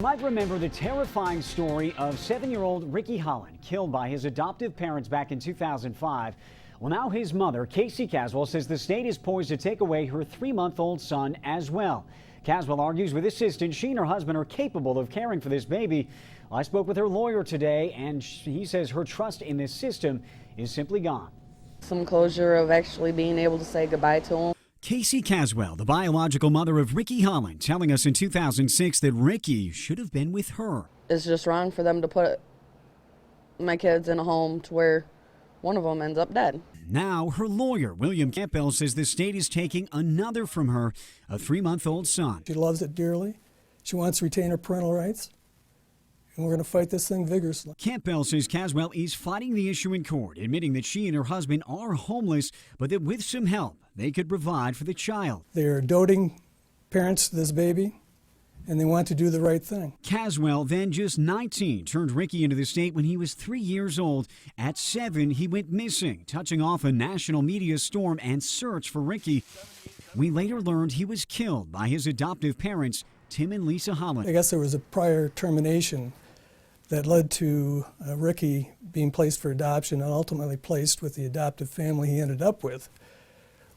You might remember the terrifying story of 7-year-old Ricky Holland, killed by his adoptive parents back in 2005. Well, now his mother, Caswell, says the state is poised to take away her 3-month-old son as well. Caswell argues with assistance she and her husband are capable of caring for this baby. I spoke with her lawyer today, and he says her trust in this system is simply gone. Some closure of actually being able to say goodbye to him. Caswell, the biological mother of Ricky Holland, telling us in 2006 that Ricky should have been with her. It's just wrong for them to put my kids in a home to where one of them ends up dead. Now her lawyer, Caswell, says the state is taking another from her, a 3-month-old son. She loves it dearly. She wants to retain her parental rights. And we're going to fight this thing vigorously. Caswell says Caswell is fighting the issue in court, admitting that she and her husband are homeless, but that with some help, they could provide for the child. They are doting parents to this baby, and they want to do the right thing. Caswell, then just 19, turned Ricky into the state when he was 3 years old. At 7, he went missing, touching off a national media storm and search for Ricky. We later learned he was killed by his adoptive parents, Tim and Lisa Holland. I guess there was a prior termination that led to Ricky being placed for adoption and ultimately placed with the adoptive family he ended up with,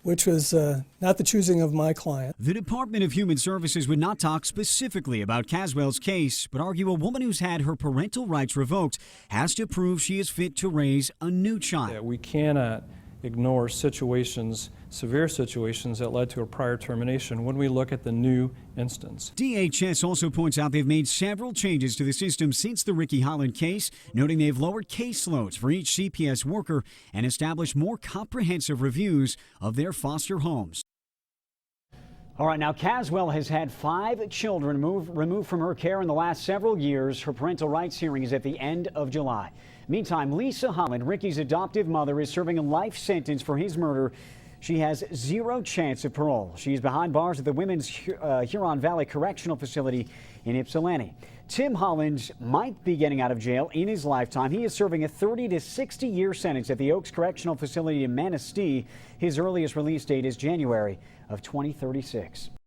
which was not the choosing of my client. The Department of Human Services would not talk specifically about Caswell's case, but argue a woman who's had her parental rights revoked has to prove she is fit to raise a new child. Yeah, we cannot ignore situations, severe situations that led to a prior termination when we look at the new instance. DHS also points out they've made several changes to the system since the Ricky Holland case, noting they've lowered caseloads for each CPS worker and established more comprehensive reviews of their foster homes. All right, now Caswell has had 5 children removed from her care in the last several years. Her parental rights hearing is at the end of July. Meantime, Lisa Holland, Ricky's adoptive mother, is serving a life sentence for his murder. She has 0 chance of parole. She's behind bars at the Women's Huron Valley Correctional Facility in Ypsilanti. Tim Holland might be getting out of jail in his lifetime. He is serving a 30 to 60-year sentence at the Oaks Correctional Facility in Manistee. His earliest release date is January of 2036.